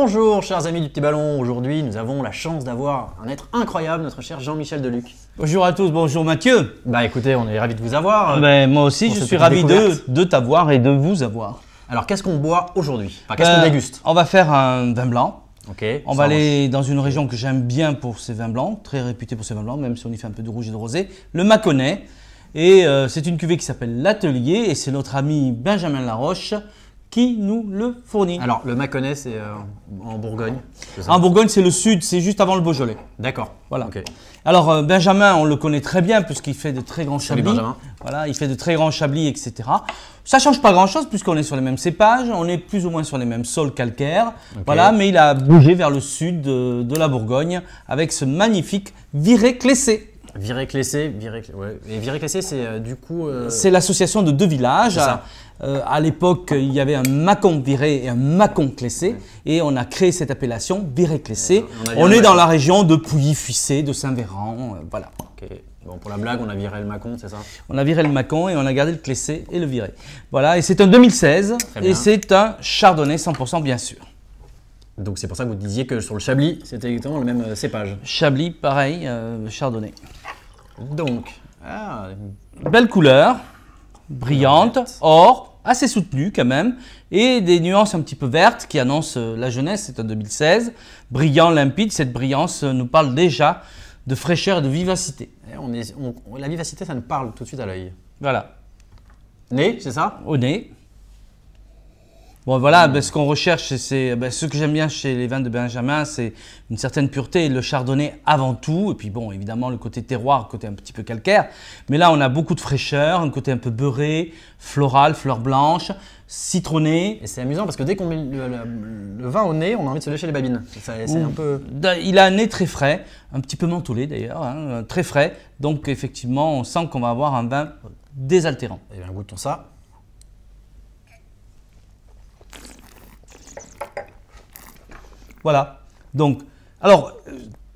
Bonjour chers amis du Petit Ballon, aujourd'hui nous avons la chance d'avoir un être incroyable, notre cher Jean-Michel Deluc. Bonjour à tous, bonjour Mathieu. Bah écoutez, on est ravis de vous avoir. Moi aussi je suis ravi de t'avoir et de vous avoir. Alors qu'est-ce qu'on boit aujourd'hui? Enfin, qu'est-ce qu'on déguste? On va faire un vin blanc. Okay, on va aller dans une région que j'aime bien pour ses vins blancs, très réputée pour ses vins blancs, même si on y fait un peu de rouge et de rosé, le Mâconnais. Et c'est une cuvée qui s'appelle l'Atelier et c'est notre ami Benjamin Laroche qui nous le fournit. Alors le Mâconnais c'est en Bourgogne? En Bourgogne c'est le sud, c'est juste avant le Beaujolais. D'accord. Voilà. Okay. Alors Benjamin on le connaît très bien puisqu'il fait de très grands chablis. Benjamin. Voilà, il fait de très grands chablis, etc. Ça ne change pas grand chose puisqu'on est sur les mêmes cépages, on est plus ou moins sur les mêmes sols calcaires. Okay. Voilà, mais il a bougé vers le sud de la Bourgogne avec ce magnifique Viré-Clessé. Viré-Clessé, ouais. Et Viré-Clessé c'est du coup… C'est l'association de deux villages. À l'époque, il y avait un Mâcon Viré et un Mâcon Clessé, ouais. Et on a créé cette appellation Viré-Clessé. On est dans la région de Pouilly-Fuissé, de Saint-Véran, voilà. Okay. Bon, pour la blague, on a viré le Mâcon, c'est ça? On a viré le Mâcon et on a gardé le Clessé et le Viré. Voilà, et c'est un 2016 et c'est un Chardonnay 100% bien sûr. Donc c'est pour ça que vous disiez que sur le Chablis, c'était exactement le même cépage. Chablis, pareil, Chardonnay. Donc, belle couleur, brillante, or, assez soutenue quand même, et des nuances un petit peu vertes qui annoncent la jeunesse, c'est un 2016. Brillant, limpide, cette brillance nous parle déjà de fraîcheur et de vivacité. Et la vivacité, ça nous parle tout de suite à l'œil. Voilà. Nez, c'est ça? Au nez. Bon voilà, ce qu'on recherche, c'est ce que j'aime bien chez les vins de Benjamin, c'est une certaine pureté, le chardonnay avant tout, et puis bon, évidemment le côté terroir, le côté un petit peu calcaire, mais là on a beaucoup de fraîcheur, un côté un peu beurré, floral, fleur blanche, citronné. Et c'est amusant parce que dès qu'on met le vin au nez, on a envie de se lécher les babines. C'est un peu… Il a un nez très frais, un petit peu mentholé d'ailleurs, hein, très frais, donc effectivement on sent qu'on va avoir un vin désaltérant. Et bien goûtons ça. Voilà, donc, alors,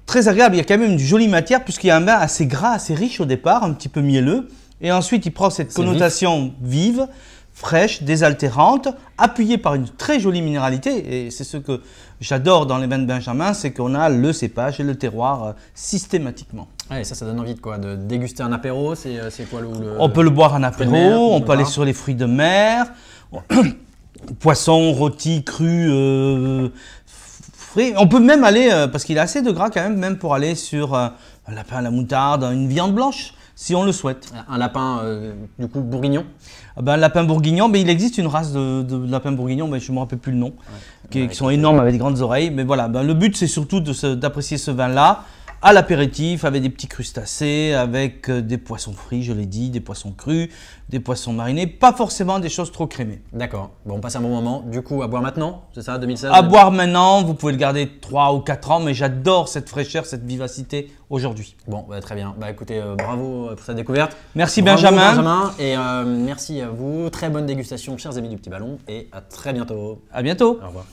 très agréable, il y a quand même une jolie matière puisqu'il y a un vin assez gras, assez riche au départ, un petit peu mielleux. Et ensuite, il prend cette connotation vive, fraîche, désaltérante, appuyée par une très jolie minéralité. Et c'est ce que j'adore dans les vins de Benjamin, c'est qu'on a le cépage et le terroir systématiquement. Ouais, ça donne envie de déguster un apéro, c'est quoi le… On peut le boire en apéro, on peut aller sur les fruits de mer, poisson, rôti, cru… On peut même aller, parce qu'il a assez de gras quand même pour aller sur un lapin à la moutarde, une viande blanche, si on le souhaite. Un lapin, du coup, bourguignon? Un lapin bourguignon, il existe une race de lapin bourguignon, mais je ne me rappelle plus le nom, qui sont énormes avec des grandes oreilles. Mais voilà, le but c'est surtout d'apprécier ce vin-là à l'apéritif, avec des petits crustacés, avec des poissons frits, je l'ai dit, des poissons crus, des poissons marinés, pas forcément des choses trop crémées. D'accord, bon, on passe un bon moment. Du coup, à boire maintenant, c'est ça, 2016? À boire maintenant, vous pouvez le garder 3 ou 4 ans, mais j'adore cette fraîcheur, cette vivacité aujourd'hui. Bon, très bien. Écoutez, bravo pour cette découverte. Merci bravo Benjamin. Et merci à vous. Très bonne dégustation, chers amis du Petit Ballon, et à très bientôt. À bientôt. Au revoir.